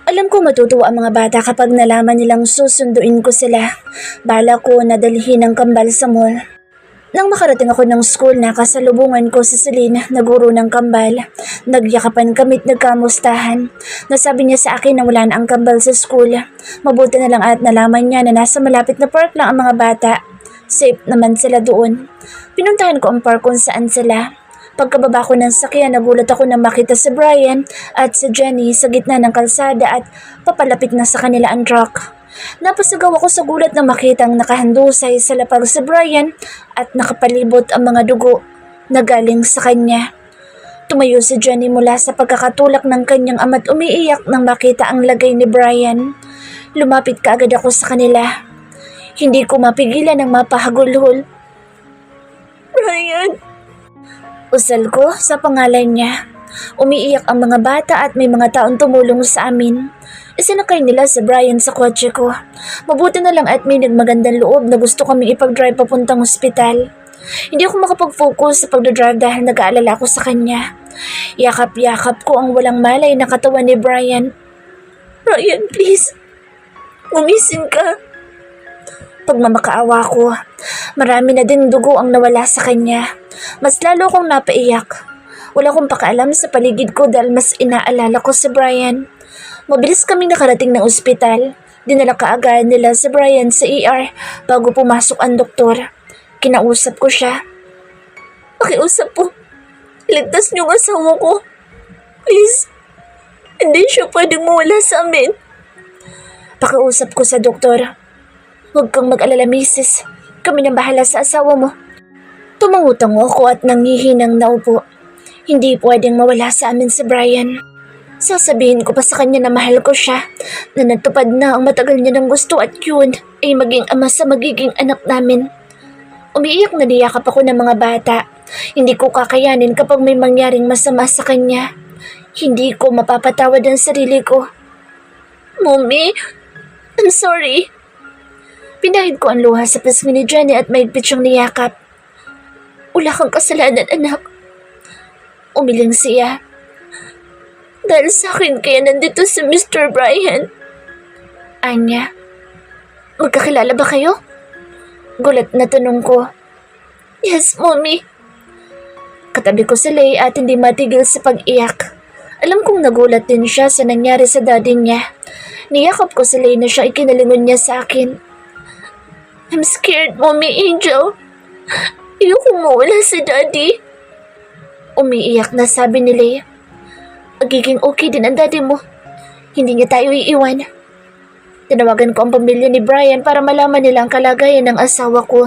Alam ko matutuwa ang mga bata kapag nalaman nilang susunduin ko sila. Bala ko na dalhin ang kambal sa mall. Nang makarating ako ng school, nakasalubungan ko si Celine na guro ng kambal. Nagyakapan kami't nagkamustahan. Nasabi niya sa akin na wala na ang kambal sa school. Mabuti na lang at nalaman niya na nasa malapit na park lang ang mga bata. Safe naman sila doon. Pinuntahan ko ang park kung saan sila. Pagkababa ko ng sakyan, nagulat ako na makita si Brian at si Jenny sa gitna ng kalsada at papalapit na sa kanila ang truck. Napasigaw ako sa gulat na makitang nakahandusay sa lapag si Brian at nakapalibot ang mga dugo na galing sa kanya. Tumayo si Jenny mula sa pagkakatulak ng kanyang ama't umiiyak nang makita ang lagay ni Brian. Lumapit kaagad ako sa kanila. Hindi ko mapigilan ang mapahagulhol. Brian! Usal ko sa pangalan niya. Umiiyak ang mga bata at may mga taong tumulong sa amin. Isinakay nila si Brian sa kotse ko. Mabuti na lang at may nagmagandang loob na gusto kaming ipag-drive papuntang ospital. Hindi ako makapag-focus sa pagdadrive dahil nag-aalala ako sa kanya. Yakap-yakap ko ang walang malay na katawan ni Brian. Brian, please. Gumising ka. Pagmamakaawa ko, marami na ding dugo ang nawala sa kanya. Mas lalo akong napaiyak. Wala akong pakaalam sa paligid ko dahil mas inaalala ko si Brian. Mabilis kaming nakarating ng ospital. Dinala kaagad nila si Brian sa ER bago pumasok ang doktor. Kinausap ko siya. Pakiusap po. Ligtas niyo ang asawa ko. Please. Hindi siya pwedeng mawala sa amin. Pakiusap ko sa doktor. Huwag kang mag-alala, misis. Kami na bahala sa asawa mo. Tumangutango ako at nangihinang naupo. Hindi pwedeng mawala sa amin si Brian. Sasabihin ko pa sa kanya na mahal ko siya, na natupad na ang matagal niya ng gusto at yun ay maging ama sa magiging anak namin. Umiiyak na niyakap ako ng mga bata. Hindi ko kakayanin kapag may mangyaring masama sa kanya. Hindi ko mapapatawad ang sarili ko. Mommy, I'm sorry. Pinahid ko ang luha sa pisngi ni Jenny at mahigpit siyang niyakap. Wala kang kasalanan, anak. Umiling siya. Dahil sa akin kaya nandito si Mr. Brian. Anya, magkakilala ba kayo? Gulat na tanong ko. Yes, Mommy. Katabi ko si Lay at hindi matigil sa pag-iyak. Alam kong nagulat din siya sa nangyari sa daddy niya. Niyakap ko si Lay na siya ikinalingon niya sa akin. I'm scared, Mommy Angel. Ayoko mawala si Daddy. Umiiyak na sabi ni Lay. Magiging okay din ang daddy mo. Hindi niya tayo iiwan. Tinawagan ko ang pamilya ni Brian para malaman nila ang kalagayan ng asawa ko.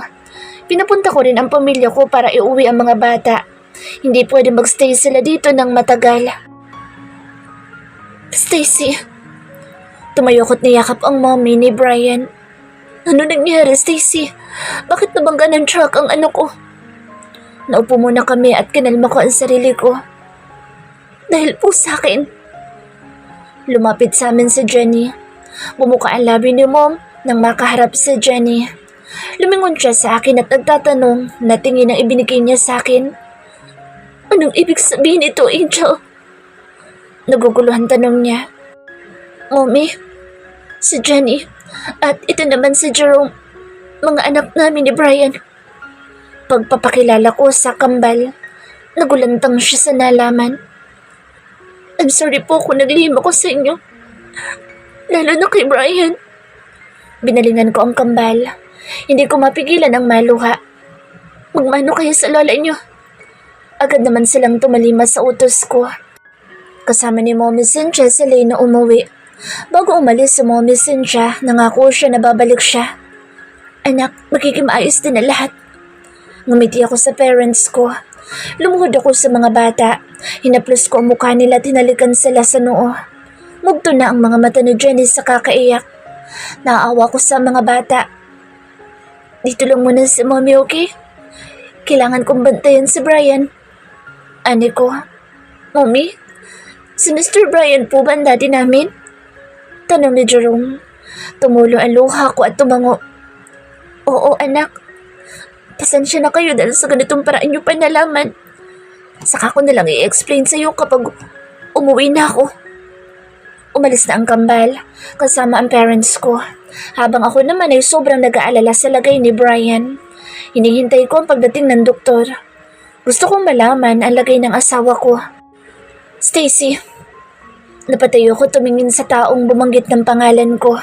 Pinapunta ko rin ang pamilya ko para iuwi ang mga bata. Hindi pwede magstay sila dito ng matagal. Stacy. Tumayo ko't niyakap ang mommy ni Brian. Ano nangyari, Stacy? Bakit nabangga ng truck ang ano ko? Naupo muna kami at kinalma ko ang sarili ko. Dahil po sa akin. Lumapit sa amin si Jenny. Bumuka ang labi ni Mom nang makaharap si Jenny. Lumingon siya sa akin at nagtatanong na tingin ang ibinigay niya sa akin. Anong ibig sabihin ito, Angel? Naguguluhan tanong niya. Mommy, si Jenny, at ito naman si Jerome, mga anak namin ni Brian. Pagpapakilala ko sa kambal, nagulantang siya sa nalaman. I'm sorry po kung naglihim ako sa inyo. Lalo na kay Brian. Binalingan ko ang kambal. Hindi ko mapigilan ang maluha. Magmano kayo sa lola niyo. Agad naman silang tumalima sa utos ko. Kasama ni Mommy Cynthia si Lay na umuwi. Bago umalis si Mommy Cynthia, nangako siya na babalik siya. Anak, magiging maayos din na lahat. Ngumiti ako sa parents ko. Lumuhod ako sa mga bata. Hinaplos ko ang mukha nila at hinalikan sila sa noo. Mugto na ang mga mata ni Jenny sa kakaiyak. Naaawa ko sa mga bata. Dito lang muna si Mommy, okay? Kailangan kong bantayan si Brian. Ani ko, Mommy, si Mr. Brian po ba ang daddy namin? Tanong ni Jerome. Tumulo ang luha ko at tumango. Oo, anak. Pasensya na kayo dahil sa ganitong paraan niyo pa nalaman. Saka ko nalang i-explain sa iyo kapag umuwi na ako. Umalis na ang kambal, kasama ang parents ko. Habang ako naman ay sobrang nag-aalala sa lagay ni Brian. Hinihintay ko ang pagdating ng doktor. Gusto kong malaman ang lagay ng asawa ko. Stacy. Napatayo ko tumingin sa taong bumanggit ng pangalan ko.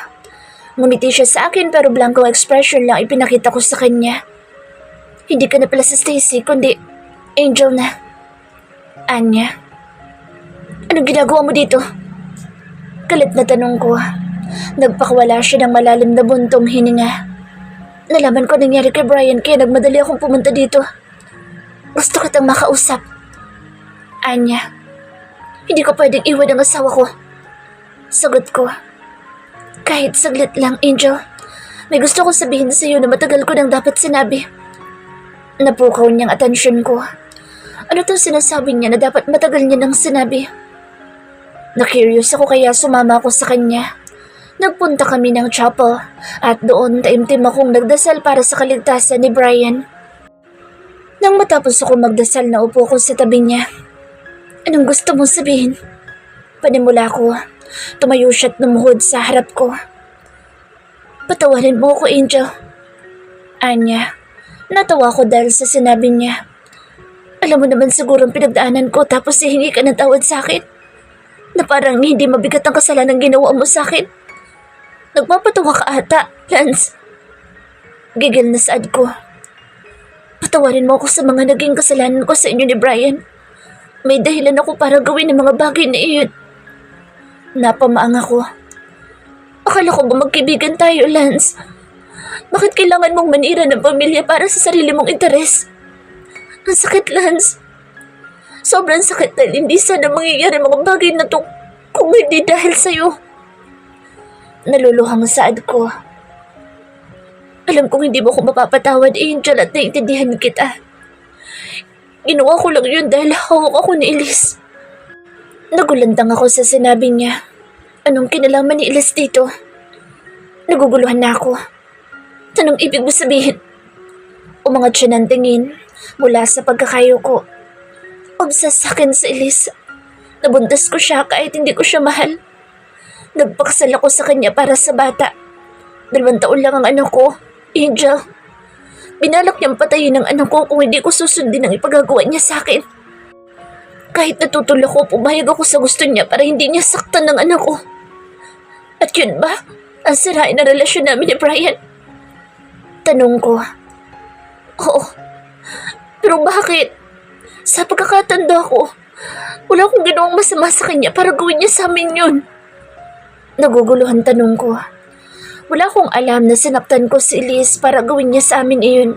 Ngumiti siya sa akin pero blankong expression lang ipinakita ko sa kanya. Hindi ka na pala si Stacy, kundi Angel na. Anya. Anong ginagawa mo dito? Galit na tanong ko. Nagpakawala siya ng malalim na buntong hininga. Nalaman ko nangyari kay Brian kaya nagmadali akong pumunta dito. Gusto kitang makausap. Anya. Hindi ko pwedeng iwan ang asawa ko. Sagot ko. Kahit saglit lang, Angel. May gusto ko sabihin sa iyo na matagal ko nang dapat sinabi. Napukaw niyang atensyon ko. Ano tong sinasabi niya na dapat matagal niya nang sinabi? Na-curious ako kaya sumama ako sa kanya. Nagpunta kami ng chapel at doon taimtim akong nagdasal para sa kaligtasan ni Brian. Nang matapos ako magdasal, naupo ko sa tabi niya. Anong gusto mong sabihin? Panimula ko. Tumayo siya't lumuhod sa harap ko. Patawarin mo ako, Angel. Anya. Natawa ko dahil sa sinabi niya. Alam mo naman siguro ang pinagdaanan ko tapos hihingi ka ng tawad sa akin. Na parang hindi mabigat ang kasalanan ginawa mo sa akin. Nagpapatawa ka ata, Lance. Gigil na saad ko. Patawarin mo ako sa mga naging kasalanan ko sa inyo ni Brian. May dahilan ako para gawin ang mga bagay na iyon. Napamaang ako. Akala ko ba magkaibigan tayo, Lance? Bakit kailangan mong manira ng pamilya para sa sarili mong interes? Ang sakit, Lance. Sobrang sakit dahil hindi sana mangyayari mga bagay na to kung hindi dahil sa'yo. Naluluhang saad ko. Alam kong hindi mo ko mapapatawad, Angel, at naiintindihan kita. Ginawa ko lang yun dahil hawak ako ni Elise. Nagulantang ako sa sinabi niya. Anong kinalaman ni Elise dito? Naguguluhan na ako. Anong ibig mo sabihin? Umangat siya ng tingin mula sa pagkakayo ko. Obsessed sa akin si Elise. Nabuntas ko siya kahit hindi ko siya mahal. Nagpakasal ako sa kanya para sa bata. 2 taon lang ang anak ko, Angel. Binalak niyang patayin ang anak ko kung hindi ko susundin ang ipagagawa niya sa akin. Kahit natutulog ko, pumayag ako sa gusto niya para hindi niya saktan ng anak ko. At yun ba ang sirain na relasyon namin ni Brian? Tanong ko. Oo. Pero bakit? Sa pagkakatanda ko, wala akong ginawang masama sa kanya para gawin niya sa amin yun. Naguguluhan tanong ko. Wala akong alam na sinaktan ko si Elise para gawin niya sa amin iyon.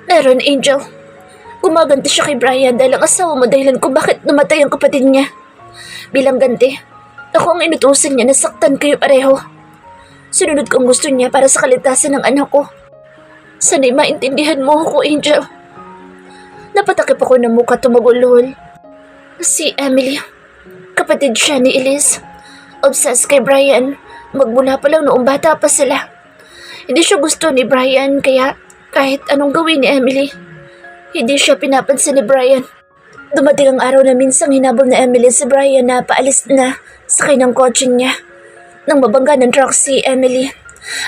Meron, Angel. Gumaganti siya kay Brian dahil ang asawa mo dahilan ko bakit namatay ang kapatid niya. Bilang ganti, ako ang inutusan niya na saktan kayo pareho. Sinunod ko ang gusto niya para sa kaligtasan ng anak ko. Sana'y maintindihan mo ako, Angel. Napatakip ako ng mukha tumagulol. Si Emily, kapatid siya ni Elise. Obsessed kay Brian. Magmula pa lang noong bata pa sila. Hindi siya gusto ni Brian kaya kahit anong gawin ni Emily, hindi siya pinapansin ni Brian. Dumating ang araw na minsang hinabol na Emily si Brian na paalis na sakay ng kotse niya. Nang mabangga ng truck si Emily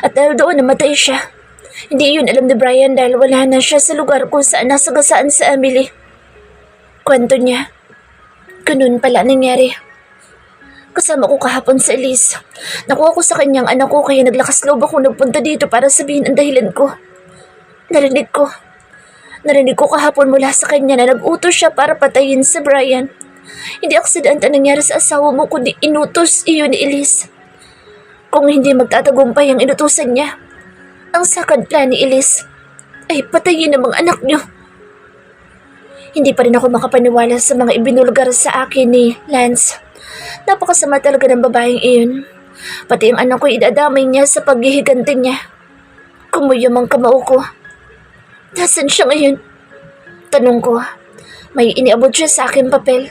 at dahil doon namatay siya. Hindi yun alam ni Brian dahil wala na siya sa lugar kung saan nasagasaan si Emily. Kwento niya. Ganun pala nangyari. Kasama ko kahapon sa Elise. Nakuha ko sa kanyang anak ko kaya naglakas loob ako nagpunta dito para sabihin ang dahilan ko. Narinig ko kahapon mula sa kanya na nag-utos siya para patayin si Brian. Hindi aksidente ang nangyari sa asawa mo kundi inutos iyon ni Elise. Kung hindi magtatagumpay ang inutusan niya, ang second plan ni Elise ay patayin ang mga anak niyo. Hindi pa rin ako makapaniwala sa mga ibinulgar sa akin ni Lance. Napakasama talaga ng babaeng iyon. Pati ang anak ko idadamay niya sa paghihiganti niya. Kumuyam ang kamao ko. Nasaan siya ngayon? Tanong ko. May iniabot siya sa akin papel.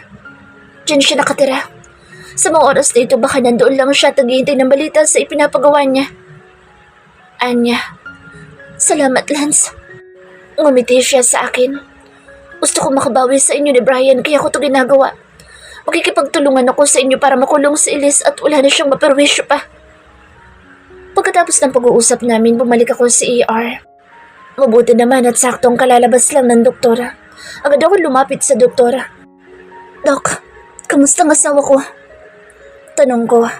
Diyan siya nakatira. Sa mga oras na ito baka nandoon lang siya taghihintay ng balita sa ipinapagawa niya. Anya. Salamat, Lance. Ngumiti siya sa akin. Gusto ko makabawi sa inyo ni Brian kaya ko ito ginagawa. Makikipagtulungan ako sa inyo para makulong si Elise at wala na siyang maperwisyo pa. Pagkatapos ng pag-uusap namin, bumalik ako sa ER. Mabuti naman at saktong kalalabas lang ng doktora. Agad ako lumapit sa doktora. Dok, kamusta ang asawa ko? Tanong ko.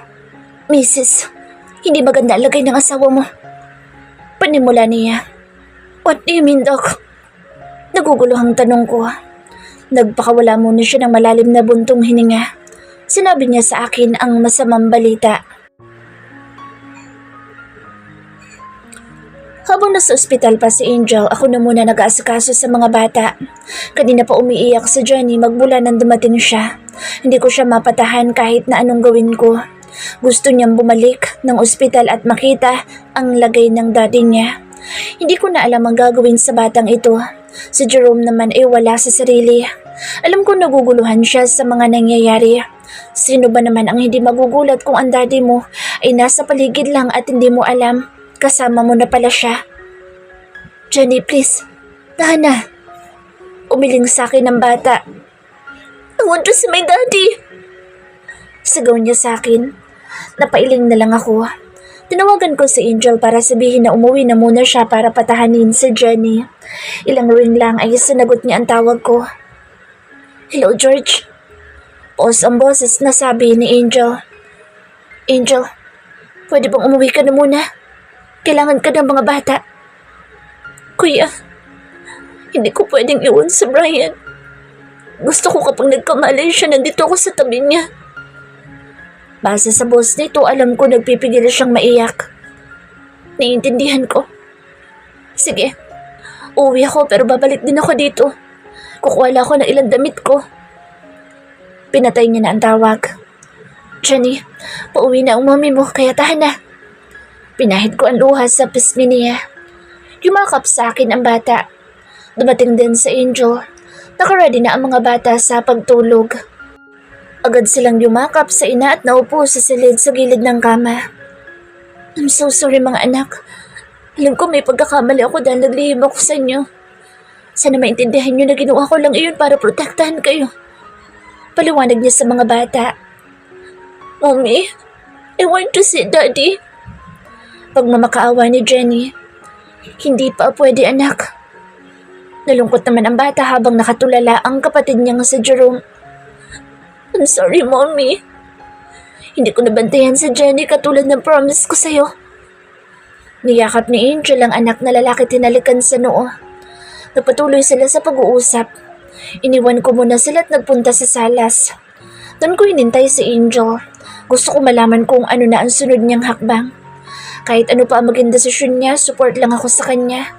Mrs., hindi maganda ang lagay ng asawa mo. Panimula niya. What do you mean, Doc? Naguguluhang tanong ko. Nagpakawala muna siya ng malalim na buntong hininga. Sinabi niya sa akin ang masamang balita. Habang nasa ospital pa si Angel, ako na muna nag-aasikaso sa mga bata. Kanina pa umiiyak si Jenny magmula nang dumating siya. Hindi ko siya mapatahan kahit na anong gawin ko. Gusto niyang bumalik ng ospital at makita ang lagay ng daddy niya. Hindi ko na alam ang gagawin sa batang ito. Si Jerome naman ay wala sa sarili. Alam ko naguguluhan siya sa mga nangyayari. Sino ba naman ang hindi magugulat kung ang daddy mo ay nasa paligid lang at hindi mo alam? Kasama mo na pala siya. Jenny, please. Tahan na. Umiling sa akin ng bata. I want to see my daddy. Sigaw niya sa akin. Napailing na lang ako. Tinawagan ko si Angel para sabihin na umuwi na muna siya para patahanin si Jenny. Ilang ring lang ay sinagot niya ang tawag ko. Hello, George. Pause ang boses na sabi ni Angel. Angel, pwede bang umuwi ka na muna? Kailangan ka ng mga bata. Kuya, hindi ko pwedeng iwan si Brian. Gusto ko kapag nagkamali siya, nandito ako sa tabi niya. Base sa boss nito, alam ko nagpipigil siyang maiyak. Naiintindihan ko. Sige, uuwi ako pero babalik din ako dito. Kukuha lang ako ng ilang damit ko. Pinatay niya na ang tawag. Jenny, pauwi na ang mami mo kaya tahan na. Pinahid ko ang luha sa pisngi niya. Yumakap sa akin ang bata. Dumating din sa Angel. Nakaready na ang mga bata sa pagtulog. Agad silang yumakap sa ina at naupo sa silid sa gilid ng kama. I'm so sorry mga anak. Alam ko may pagkakamali ako dahil naglihim ako sa inyo. Sana maintindihan niyo na ginawa ko lang iyon para protektahan kayo. Paliwanag niya sa mga bata. Mommy, I want to see Daddy. Pagmamakaawa ni Jenny. Hindi pa pwede anak. Nalungkot naman ang bata habang nakatulala ang kapatid niyang si Jerome. I'm sorry, Mommy. Hindi ko nabantayan si Jenny katulad ng promise ko sa'yo. Niyakap ni Angel ang anak na lalaki tinalikan sa noo. Nagpatuloy sila sa pag-uusap. Iniwan ko muna sila at nagpunta sa salas. Doon ko hinintay si Angel. Gusto ko malaman kung ano na ang sunod niyang hakbang. Kahit ano pa ang maging desisyon niya, support lang ako sa kanya.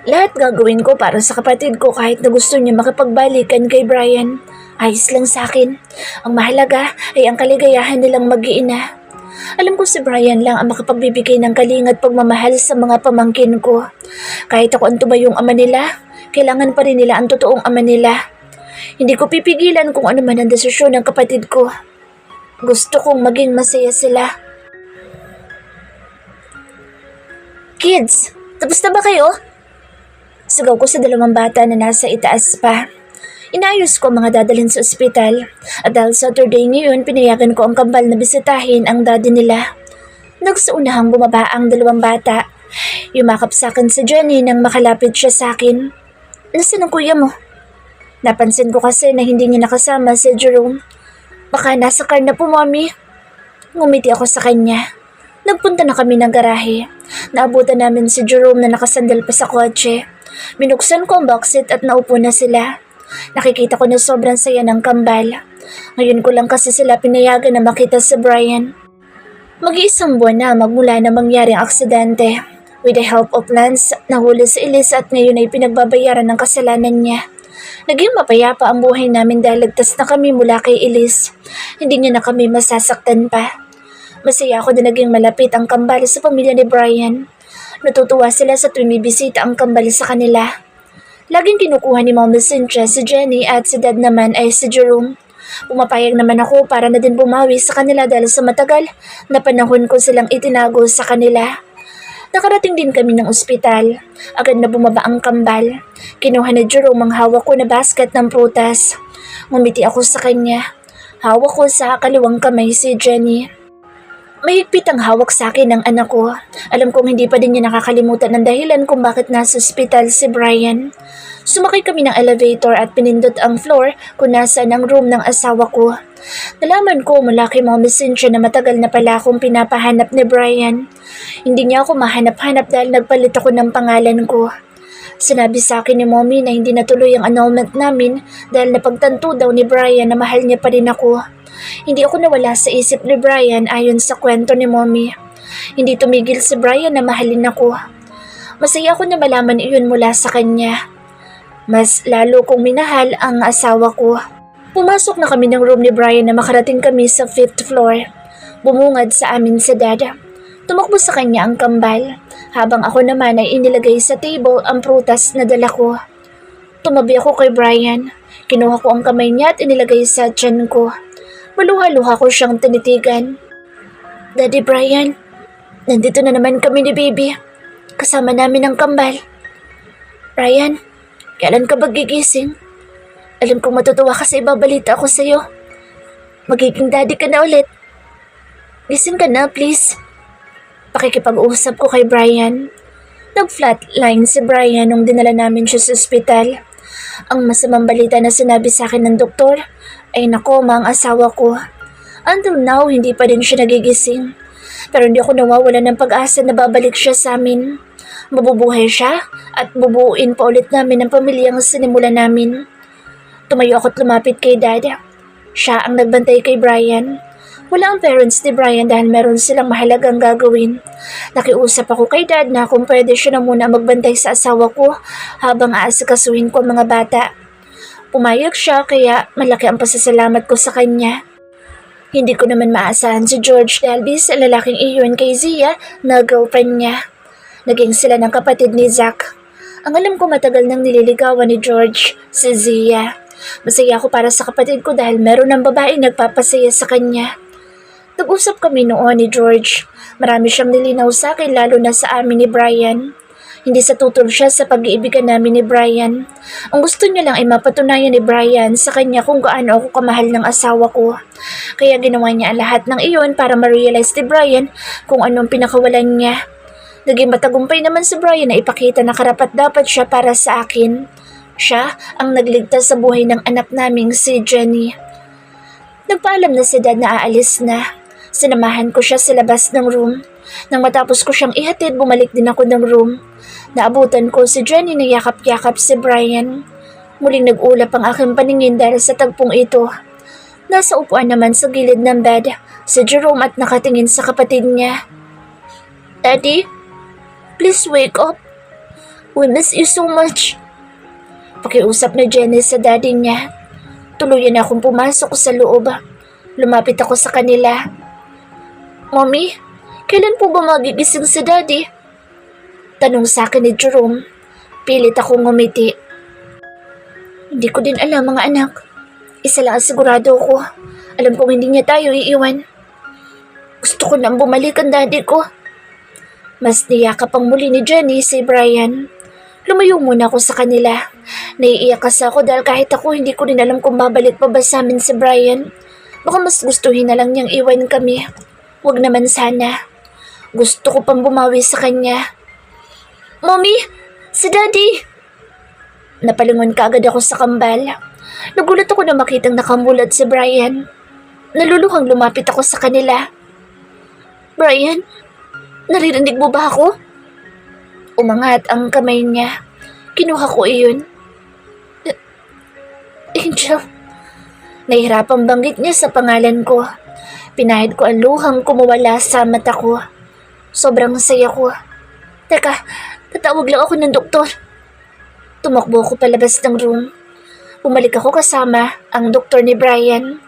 Lahat gagawin ko para sa kapatid ko kahit na gusto niya makipagbalikan kay Brian. Ayos lang sa akin. Ang mahalaga ay ang kaligayahan nilang mag-iina. Alam ko si Brian lang ang makapagbibigay ng kalinga at pagmamahal sa mga pamangkin ko. Kahit ako ang tumayong ama nila, kailangan pa rin nila ang totoong ama nila. Hindi ko pipigilan kung ano man ang desisyon ng kapatid ko. Gusto kong maging masaya sila. Kids, tapos na ba kayo? Sigaw ko sa dalawang bata na nasa itaas pa. Inayos ko ang mga dadalhin sa ospital at dahil Saturday ngayon pinayagan ko ang kambal na bisitahin ang daddy nila. Nagsaunahang bumaba ang dalawang bata. Yumakap sa akin si Jenny nang makalapit siya sa akin. Nasaan ang kuya mo? Napansin ko kasi na hindi niya nakasama si Jerome. Baka nasa car na po, Mommy. Ngumiti ako sa kanya. Nagpunta na kami ng garahe. Naabutan namin si Jerome na nakasandal pa sa kotse. Binuksan ko ang boxset at naupo na sila. Nakikita ko na sobrang saya ng kambal. Ngayon ko lang kasi sila pinayagan na makita si Brian. Mag-iisang buwan na magmula na mangyari ang aksidente. With the help of Lance, nahuli si Elise at ngayon ay pinagbabayaran ng kasalanan niya. Naging mapayapa ang buhay namin dahil ligtas na kami mula kay Elise. Hindi niya na kami masasaktan pa. Masaya ako na naging malapit ang kambal sa pamilya ni Brian. Natutuwa sila sa tuwing may bisita ang kambal sa kanila. Laging kinukuha ni Mama Cynthia si Jenny at si Dad naman ay si Jerome. Pumapayag naman ako para na din bumawi sa kanila dahil sa matagal na panahon ko silang itinago sa kanila. Nakarating din kami ng ospital. Agad na bumaba ang kambal. Kinuha ni Jerome ang hawak ko na basket ng prutas. Ngumiti ako sa kanya. Hawak ko sa kaliwang kamay si Jenny. Mahigpit ang hawak sa akin ng anak ko. Alam kong hindi pa din niya nakakalimutan ng dahilan kung bakit nasa ospital si Brian. Sumakay kami ng elevator at pinindot ang floor kung nasaan ang room ng asawa ko. Nalaman ko mula kay Mommy Cynthia na matagal na pala akong pinapahanap ni Brian. Hindi niya ako mahanap-hanap dahil nagpalit ako ng pangalan ko. Sinabi sa akin ni Mommy na hindi natuloy ang annulment namin dahil napagtanto daw ni Brian na mahal niya pa rin ako. Hindi ako nawala sa isip ni Brian ayon sa kwento ni Mommy. Hindi tumigil si Brian na mahalin ako. Masaya ako na malaman iyon mula sa kanya. Mas lalo kong minahal ang asawa ko. Pumasok na kami ng room ni Brian na makarating kami sa 5th floor. Bumungad sa amin si Dad. Tumakbo sa kanya ang kambal, habang ako naman ay inilagay sa table ang prutas na dala ko. Tumabi ako kay Brian. Kinuha ko ang kamay niya at inilagay sa tiyan ko. Maluha-luha ko siyang tinitigan. Daddy Brian, nandito na naman kami ni Baby. Kasama namin ang kambal. Brian, kailan ka ba gigising? Alam kong matutuwa kasi ibabalita ako sa'yo. Magiging daddy ka na ulit. Gising ka na, please. Pakikipag-usap ko kay Brian. Nag-flatline si Brian nung dinala namin siya sa ospital. Ang masamang balita na sinabi sa akin ng doktor ay nakoma ang asawa ko. Until now, hindi pa din siya nagigising. Pero hindi ako nawawala ng pag-asa na babalik siya sa amin. Mabubuhay siya at bubuuin pa ulit namin ang pamilyang sinimulan namin. Tumayo ako't lumapit kay Dad. Siya ang nagbantay kay Brian. Wala ang parents ni Brian dahil meron silang mahalagang gagawin. Nakiusap ako kay Dad na kung pwede siya na muna magbantay sa asawa ko habang aasikasuhin ko ang mga bata. Pumayag siya kaya malaki ang pasasalamat ko sa kanya. Hindi ko naman maasahan si George dahil sa lalaking iyon kay Zia na girlfriend niya. Naging sila ng kapatid ni Zach. Ang alam ko matagal nang nililigawan ni George, si Zia. Masaya ako para sa kapatid ko dahil meron ng babae nagpapasaya sa kanya. Nag-usap kami noon ni George. Marami siyang nilinaw sa akin lalo na sa amin ni Brian. Hindi sa tutol siya sa pag-iibigan namin ni Brian. Ang gusto niya lang ay mapatunayan ni Brian sa kanya kung gaano ako kamahal ng asawa ko. Kaya ginawa niya ang lahat ng iyon para ma-realize ni Brian kung anong pinakawalan niya. Naging matagumpay naman si Brian na ipakita na karapat-dapat siya para sa akin. Siya ang nagligtas sa buhay ng anak naming si Jenny. Nagpaalam na si Dad na aalis na. Sinamahan ko siya sa labas ng room. Nang matapos ko siyang ihatid, bumalik din ako ng room. Naabutan ko si Jenny na yakap-yakap si Brian. Muling nag-ulap ang aking paningin dahil sa tagpong ito. Nasa upuan naman sa gilid ng bed si Jerome at nakatingin sa kapatid niya. Daddy, please wake up. We miss you so much. Pakiusap ni Jenny sa daddy niya. Tuluyan akong pumasok sa loob. Lumapit ako sa kanila. Mommy, kailan po ba magigising si Daddy? Tanong sa akin ni Jerome. Pilit akong ngumiti. Hindi ko din alam mga anak. Isa lang ang sigurado ko. Alam kong hindi niya tayo iiwan. Gusto ko nang bumalik ang daddy ko. Mas niyakap ang muli ni Jenny si Brian. Lumayo muna ako sa kanila. Naiiyak kasi ako dahil kahit ako hindi ko rin alam kung babalik pa ba sa amin si Brian. Baka mas gustuhin na lang niyang iwan kami. Huwag naman sana. Gusto ko pang bumawi sa kanya. Mommy! Si Daddy! Napalingon kaagad ako sa kambal. Nagulat ako na makitang nakamulat si Brian. Naluluhang lumapit ako sa kanila. Brian, naririnig mo ba ako? Umangat ang kamay niya. Kinuha ko iyon. Angel. Nahihirapang banggit niya sa pangalan ko. Pinahid ko ang luhang kumawala sa mata ko. Sobrang saya ko. Teka, tatawag lang ako ng doktor. Tumakbo ako palabas ng room. Bumalik ako kasama ang doktor ni Brian.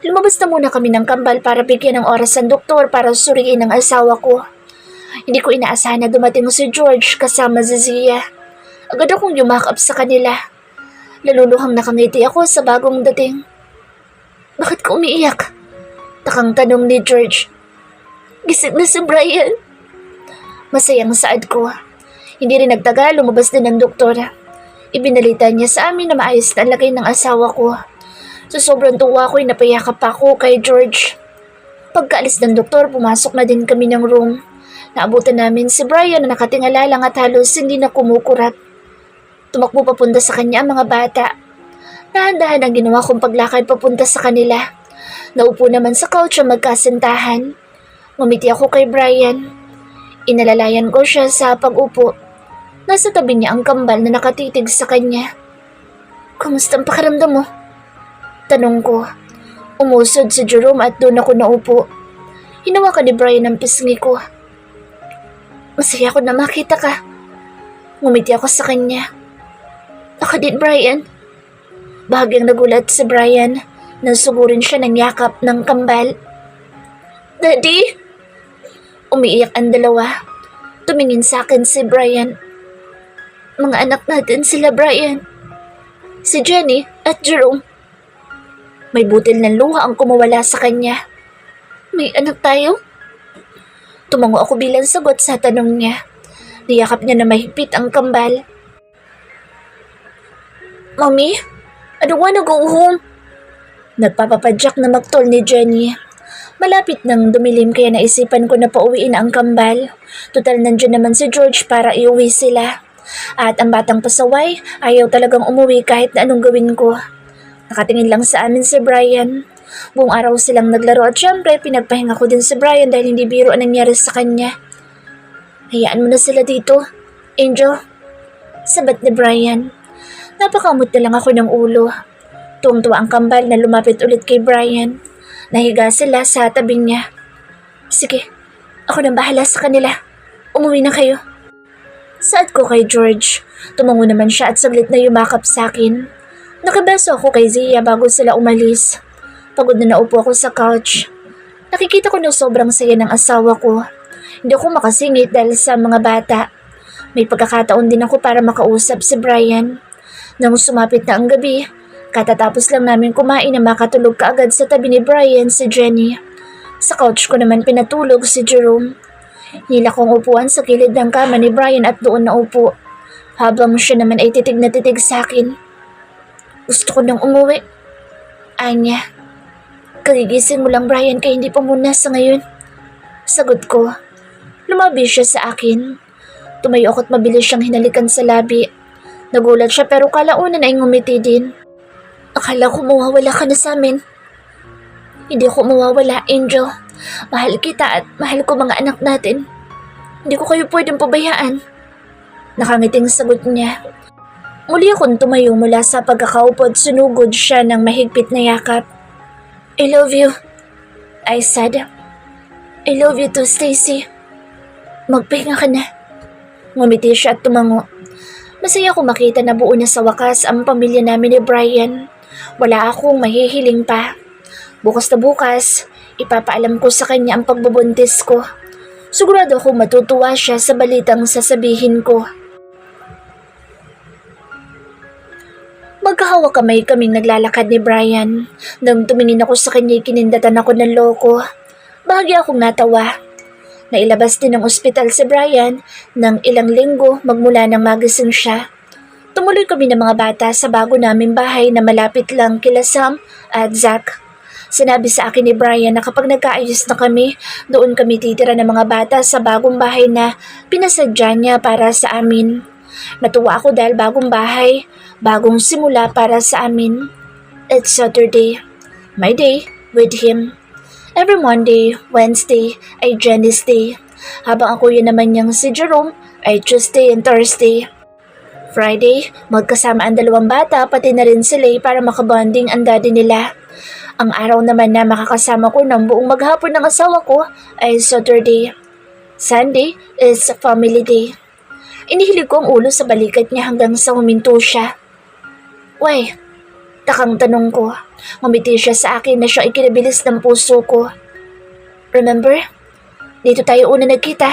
Lumabas na muna kami ng kambal para bigyan ng oras ang doktor para suriin ang asawa ko. Hindi ko inaasahan na dumating si George kasama si Zia. Agad akong yumakap sa kanila. Laluluhang nakangiti ako sa bagong dating. Bakit ka umiiyak? Takang tanong ni George. Gising na si Brian. Masayang saad ko. Hindi rin nagtagal, lumabas din ng doktor. Ibinalita niya sa amin na maayos na ang lagay ng asawa ko. Sa sobrang tuwa ko'y napayakap pa ako kay George. Pagkaalis ng doktor, pumasok na din kami ng room. Naabutan namin si Brian na nakatingala lang at halos hindi na kumukurap. Tumakbo papunta sa kanya ang mga bata. Dahan-dahan ang ginawa kong paglakad papunta sa kanila. Naupo naman sa couch ang magkasintahan. Ngumiti ako kay Brian. Inalalayan ko siya sa pag-upo. Nasa tabi niya ang kambal na nakatitig sa kanya. "Kumusta ang pakiramdam mo?" Tanong ko. Umusod si Jerome at doon ako naupo. Hinawakan ni Brian ang pisngi ko. "Masaya ako na makita ka." Ngumiti ako sa kanya. "Ako din, Brian." Bahagyang nagulat si Brian nang sugurin siya ng yakap ng kambal. "Daddy?" Umiiyak ang dalawa. Tumingin sa akin si Brian. "Mga anak natin sila, Brian. Si Jenny at Jerome." May butil ng luha ang kumawala sa kanya. "May anak tayo?" Tumango ako bilang sagot sa tanong niya. Niyakap niya na mahigpit ang kambal. "Mommy, I don't wanna go home." Nagpapapadyak na magtol ni Jenny. Malapit nang dumilim kaya naisipan ko na pauwiin ang kambal. Total nandiyan naman si George para iuwi sila. At ang batang pasaway ayaw talagang umuwi kahit na anong gawin ko. Nakatingin lang sa amin si Brian. Buong araw silang naglaro at syempre pinagpahinga ko din si Brian dahil hindi biro ang nangyari sa kanya. "Hayaan mo na sila dito, Angel," sabat ni Brian. Napakamot na lang ako ng ulo. Tuwang-tuwa ang kambal na lumapit ulit kay Brian. Nahiga sila sa tabi niya. "Sige, ako nang bahala sa kanila. Umuwi na kayo." Saad ko kay George. Tumango naman siya at saglit na yumakap sa akin. Nakibeso ako kay Zia bago sila umalis. Pagod na naupo ako sa couch. Nakikita ko na sobrang saya ng asawa ko. Hindi ako makasingit dahil sa mga bata. May pagkakataon din ako para makausap si Brian. Nang sumapit na ang gabi, katatapos lang namin kumain na makatulog kaagad sa tabi ni Brian si Jenny. Sa couch ko naman pinatulog si Jerome. Nila kong upuan sa kilid ng kama ni Brian at doon naupo. Habang siya naman ay titig na titig sa akin. "Gusto ko nang umuwi." Anya. "Kagigising mo lang, Brian, kaya hindi pa muna sa ngayon." Sagot ko. Lumabi siya sa akin. Tumayo ako't mabilis siyang hinalikan sa labi. Nagulat siya pero kalaunan ay ngumiti din. "Akala ko mawawala ka na sa amin." "Hindi ako mawawala, Angel. Mahal kita at mahal ko mga anak natin. Hindi ko kayo pwedeng pabayaan." Nakangiting sagot niya. Muli akong tumayo mula sa pagkakaupo at sunugod siya ng mahigpit na yakap. "I love you," I said. "I love you too, Stacy." "Magpahinga ka na." Ngumiti siya at tumango. Masaya akong makita na buo na sa wakas ang pamilya namin ni Brian. Wala akong mahihiling pa. Bukas na bukas, ipapaalam ko sa kanya ang pagbubuntis ko. Sigurado akong matutuwa siya sa balitang sasabihin ko. Magkahawak kamay kaming naglalakad ni Brian. Nang tumingin ako sa kanya, kinindatan ako ng loko. Bahagya akong natawa. Nailabas din ng ospital si Brian ng ilang linggo magmula nang magising siya. Tumuloy kami ng mga bata sa bago naming bahay na malapit lang kila Sam at Zach. Sinabi sa akin ni Brian na kapag nagkaayos na kami, doon kami titira ng mga bata sa bagong bahay na pinasadya niya para sa amin. Natuwa ako dahil bagong bahay, bagong simula para sa amin. It's Saturday, my day with him. Every Monday, Wednesday ay Jenny's day. Habang ako yun naman niyang si Jerome ay Tuesday and Thursday. Friday, magkasama ang dalawang bata pati na rin si Lay para makabonding ang daddy nila. Ang araw naman na makakasama ko ng buong maghapon ng asawa ko ay Saturday. Sunday is family day. Inihilig ko ang ulo sa balikat niya hanggang sa huminto siya. "Why?" Takang tanong ko. Ngumiti siya sa akin na siyang ikinabilis ng puso ko. "Remember? Dito tayo una nagkita."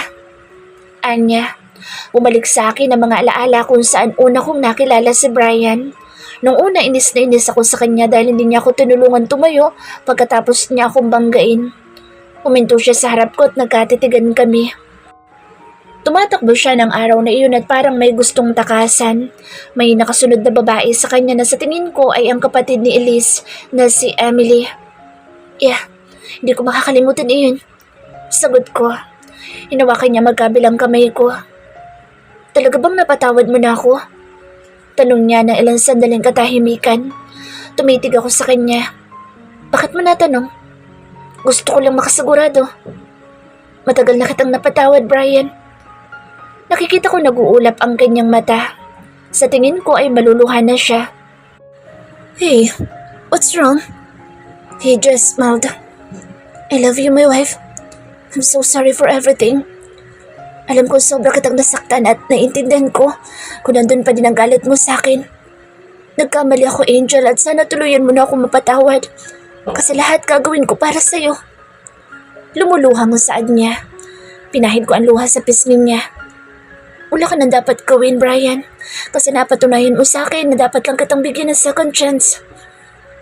Anya. Bumalik sa akin ang mga alaala kung saan una kong nakilala si Brian. Nung una inis na inis ako sa kanya dahil hindi niya ako tinulungan tumayo pagkatapos niya akong banggain. Huminto siya sa harap ko at nagkatitigan kami. Tumatakbo siya ng araw na iyon at parang may gustong takasan. May nakasunod na babae sa kanya na sa tingin ko ay ang kapatid ni Elise na si Emily. Yeah, hindi ko makakalimutan iyon. Sagot ko. Hinawakan niya magkabilang kamay ko. Talaga bang napatawad mo na ako? Tanong niya ng ilang sandaling katahimikan. Tumitig ako sa kanya. Bakit mo natanong? Gusto ko lang makasigurado. Matagal na kitang napatawad, Brian. Nakikita ko nag-uulap ang kanyang mata. Sa tingin ko ay maluluhan na siya. Hey, what's wrong? He just smiled. I love you, my wife. I'm so sorry for everything. Alam ko sobra kitang nasaktan at naiintindihan ko kung nandun pa din ang galit mo sa akin. Nagkamali ako, Angel, at sana tuluyan mo na ako mapatawad. Kasi lahat gagawin ko para sa'yo. Lumuluhang ang saad niya. Pinahid ko ang luha sa pisngi niya. Wala ka nang dapat gawin, Brian. Kasi napatunayan mo sa akin na dapat lang kitang bigyan ng second chance.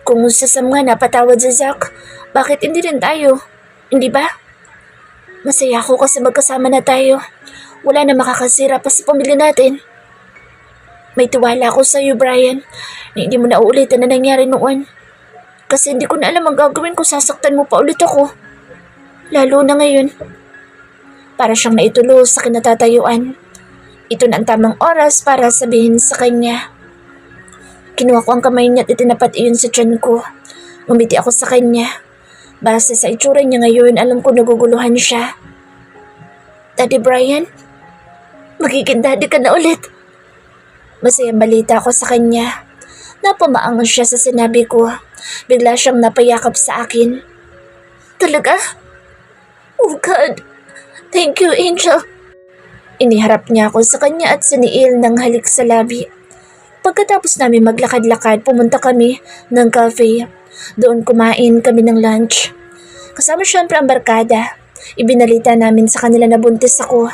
Kung sa Sam nga napatawad si Zach, bakit hindi rin tayo? Hindi ba? Masaya ako kasi magkasama na tayo. Wala na makakasira pa sa pamilya natin. May tiwala ako sa iyo, Brian, na hindi mo na uulitin na nangyari noon. Kasi hindi ko na alam ang gagawin kung sasaktan mo pa ulit ako. Lalo na ngayon. Para siyang naitulo sa kinatatayuan. Ito na ang tamang oras para sabihin sa kanya. Kinuha ko ang kamay niya at itinapat iyon sa tiyan ko. Ngumiti ako sa kanya. Base sa itsura niya ngayon, alam ko naguguluhan siya. Daddy Brian, magiging daddy ka na ulit. Masayang balita ako sa kanya. Napamaangan siya sa sinabi ko. Bigla siyang napayakap sa akin. Talaga? Oh God, thank you, Angel. Iniharap niya ako sa kanya at siniil ng halik sa labi. Pagkatapos namin maglakad-lakad, pumunta kami ng cafe. Doon kumain kami ng lunch. Kasama syempre ang barkada. Ibinalita namin sa kanila na buntis ako.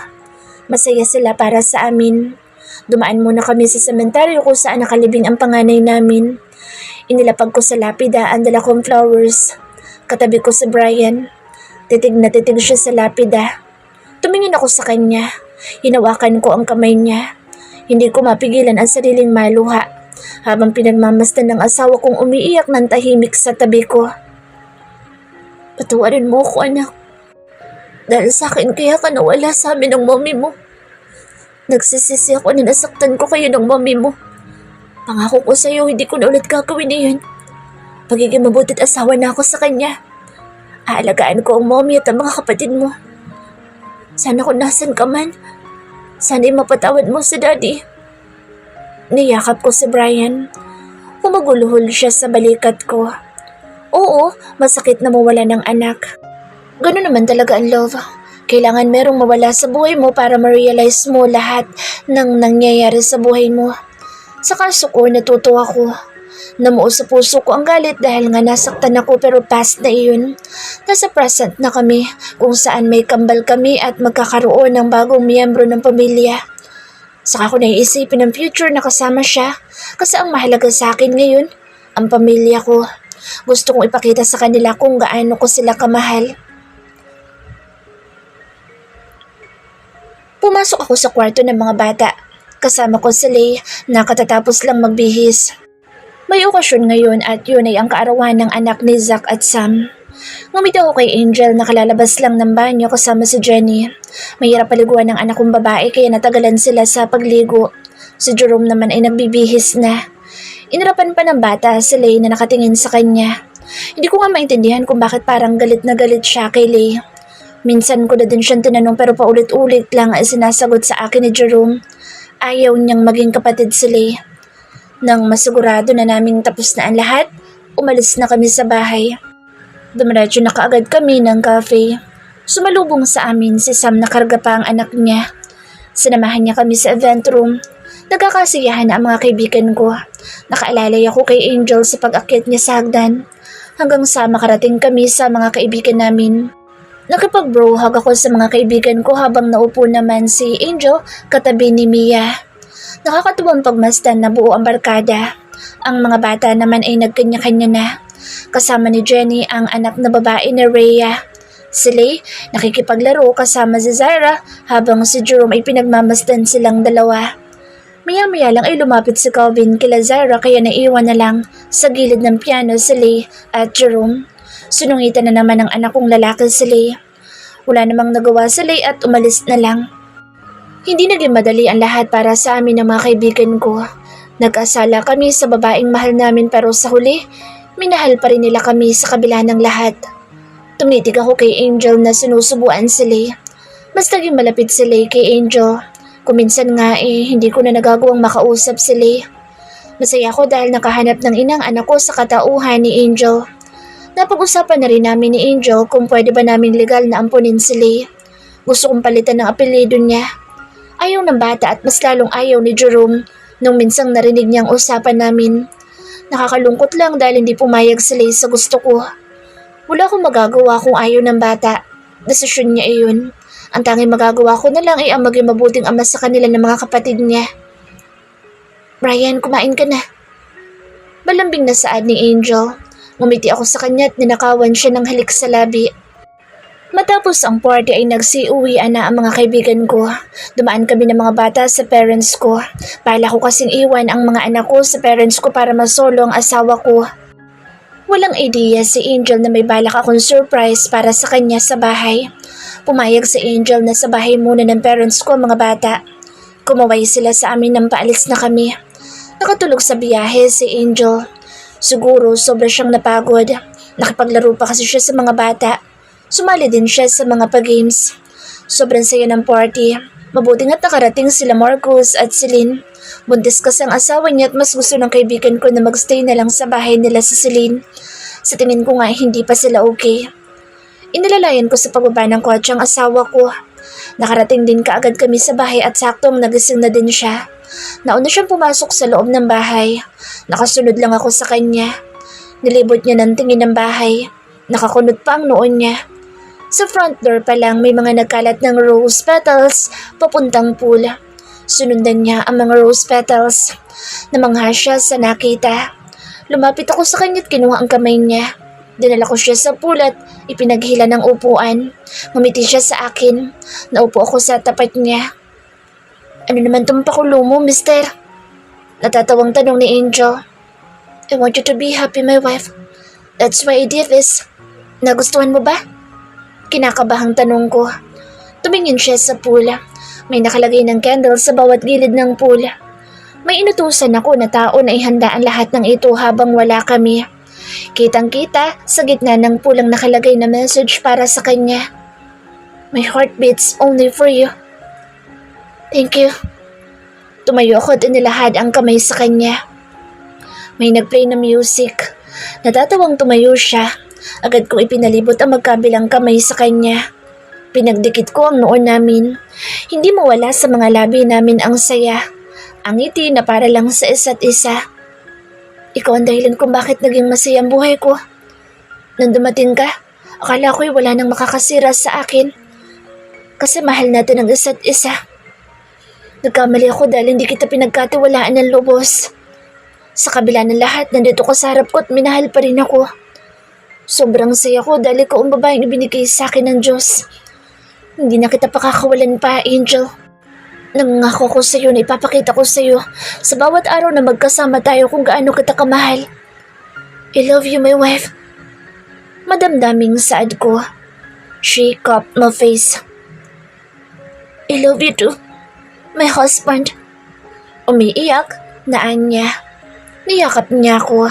Masaya sila para sa amin. Dumaan muna kami sa sementeryo kung saan nakalibing ang panganay namin. Inilapag ko sa lapida ang dala kong flowers. Katabi ko si Brian. Titig na titig siya sa lapida. Tumingin ako sa kanya. Hinawakan ko ang kamay niya. Hindi ko mapigilan ang sariling maluha habang pinagmamasdan ng asawa kong umiiyak ng tahimik sa tabi ko. Patawarin mo ako, anak. Dahil sa akin kaya ka nawala sa amin ng mommy mo. Nagsisisi ako na nasaktan ko kayo ng mommy mo. Pangako ko sa iyo, hindi ko na ulit gagawin iyon. Pagiging mabuti't asawa na ako sa kanya. Aalagaan ko ang mommy at ang mga kapatid mo. Sana kung nasan ka man, sana'y mapatawad mo si Daddy. Niyakap ko si Brian. Humaguluhol siya sa balikat ko. Oo, masakit na mawala ng anak. Ganoon naman talaga ang love. Kailangan merong mawala sa buhay mo para ma-realize mo lahat ng nangyayari sa buhay mo. Sa kaso ko, natutuwa ko. Namuo sa puso ko ang galit dahil nga nasaktan ako pero past na iyon. Nasa present na kami kung saan may kambal kami at magkakaroon ng bagong miyembro ng pamilya. Saka ko naiisipin ang future na kasama siya kasi ang mahalaga sa akin ngayon, ang pamilya ko. Gusto kong ipakita sa kanila kung gaano ko sila kamahal. Pumasok ako sa kwarto ng mga bata. Kasama ko si Lay na katatapos lang magbihis. May okasyon ngayon at yun ay ang kaarawan ng anak ni Zach at Sam. Ngumiti ako kay Angel na kalalabas lang ng banyo kasama si Jenny. Mahirap paliguan ng anak kong babae kaya natagalan sila sa pagligo. Si Jerome naman ay nagbibihis na. Inarapan pa ng bata si Lay na nakatingin sa kanya. Hindi ko nga maintindihan kung bakit parang galit na galit siya kay Lay. Minsan ko na din siyang tinanong pero paulit-ulit lang ay sinasagot sa akin ni Jerome. Ayaw niyang maging kapatid si Lay. Nang masigurado na naming tapos na ang lahat, umalis na kami sa bahay. Dumiretso na kaagad kami ng cafe. Sumalubong sa amin si Sam na karga pa ang anak niya. Sinamahan niya kami sa event room. Nagkakasiyahan na ang mga kaibigan ko. Nakaalalay ako kay Angel sa pag-akyat niya sa hagdan. Hanggang sa makarating kami sa mga kaibigan namin. Nakipag-bro hug ako sa mga kaibigan ko habang naupo naman si Angel katabi ni Mia. Nakakatuwang pagmasdan na buo ang barkada. Ang mga bata naman ay nagkanya-kanya na. Kasama ni Jenny ang anak na babae ni Rhea. Si Lay nakikipaglaro kasama si Zyra habang si Jerome ay pinagmamasdan silang dalawa. Maya-maya lang ay lumapit si Calvin kila Zyra kaya naiwan na lang sa gilid ng piano si Lay at Jerome. Sinungitan na naman ng anak kong lalaki si Lay. Wala namang nagawa si Lay at umalis na lang. Hindi naging madali ang lahat para sa amin ng mga kaibigan ko. Nag-asala kami sa babaeng mahal namin pero sa huli, minahal pa rin nila kami sa kabila ng lahat. Tumitig ako kay Angel na sinusubuan si Lay. Mas naging malapit si Lay kay Angel. Kuminsan nga hindi ko na nagagawang makausap si Lay. Masaya ako dahil nakahanap ng inang anak ko sa katauhan ni Angel. Napag-usapan na rin namin ni Angel kung pwede ba namin legal na ampunin si Lay. Gusto kong palitan ng apelyido niya. Ayaw ng bata at mas lalong ayaw ni Jerome nung minsang narinig niyang usapan namin. Nakakalungkot lang dahil hindi pumayag si Lay sa gusto ko. Wala akong magagawa kung ayaw ng bata. Desisyon niya iyon. Ang tanging magagawa ko na lang ay ang maging mabuting ama sa kanila ng mga kapatid niya. Brian, kumain ka na. Malambing na saad ni Angel. Ngumiti ako sa kanya at ninakawan siya ng halik sa labi. Matapos ang party ay nagsiuwian na ang mga kaibigan ko. Dumaan kami ng mga bata sa parents ko. Bala ko kasing iwan ang mga anak ko sa parents ko para masolo ang asawa ko. Walang idea si Angel na may balak akong surprise para sa kanya sa bahay. Pumayag si Angel na sa bahay muna ng parents ko mga bata. Kumaway sila sa amin nang paalis na kami. Nakatulog sa biyahe si Angel. Siguro sobra siyang napagod. Nakipaglaro pa kasi siya sa mga bata. Sumali din siya sa mga pag-games. Sobrang saya ng party. Mabuti nga't nakarating sila Marcus at Celine. Buntis kasi ang asawa niya at mas gusto ng kaibigan ko na magstay na lang sa bahay nila sa Celine. Sa tingin ko nga hindi pa sila okay. Inilalayan ko sa pagbaba ng kotse ang asawa ko. Nakarating din kaagad kami sa bahay at saktong nagising na din siya. Nauna siyang pumasok sa loob ng bahay. Nakasunod lang ako sa kanya. Nilibot niya ng tingin ng bahay. Nakakunot pa ang noon niya. Sa front door pa lang may mga nagkalat ng rose petals papuntang pool. Sunundan niya ang mga rose petals. Namangha siya sa nakita. Lumapit ako sa kanya at kinuha ang kamay niya. Dinala ko siya sa pool at ipinaghila ng upuan. Ngumiti siya sa akin. Naupo ako sa tapat niya. Ano naman itong pakulo mo, mister? Natatawang tanong ni Angel. I want you to be happy, my wife. That's why I did this. Nagustuhan mo ba? Kinakabahang tanong ko. Tumingin siya sa pool. May nakalagay ng candle sa bawat gilid ng pool. May inutusan ako na tao na ihanda ang lahat ng ito habang wala kami. Kitang-kita sa gitna ng pool ang nakalagay na message para sa kanya. My heart beats only for you. Thank you. Tumayo ako at inilahad ang kamay sa kanya. May nagplay na music. Natatawang tumayo siya. Agad kong ipinalibot ang magkabilang kamay sa kanya. Pinagdikit ko ang noon namin. Hindi mawala sa mga labi namin ang saya. Ang ngiti na para lang sa isa't isa. Ikaw ang dahilan kung bakit naging masaya ang buhay ko. Nang dumating ka, akala ko'y wala nang makakasira sa akin. Kasi mahal natin ang isa't isa. Nagkamali ako dahil hindi kita pinagkatiwalaan ng lubos. Sa kabila ng lahat, nandito ko sa harap ko at minahal pa rin ako. Sobrang saya ko dahil ikaw ang babaeng ibinigay sa akin ng Diyos. Hindi na kita pakakawalan pa, Angel. Nangangako ko sa iyo na ipapakita ko sa iyo sa bawat araw na magkasama tayo kung gaano kita kamahal. I love you, my wife. Madamdaming saad ko. She cupped my face. I love you too, my husband. Umiiyak, naan niya. Niyakap niya ako.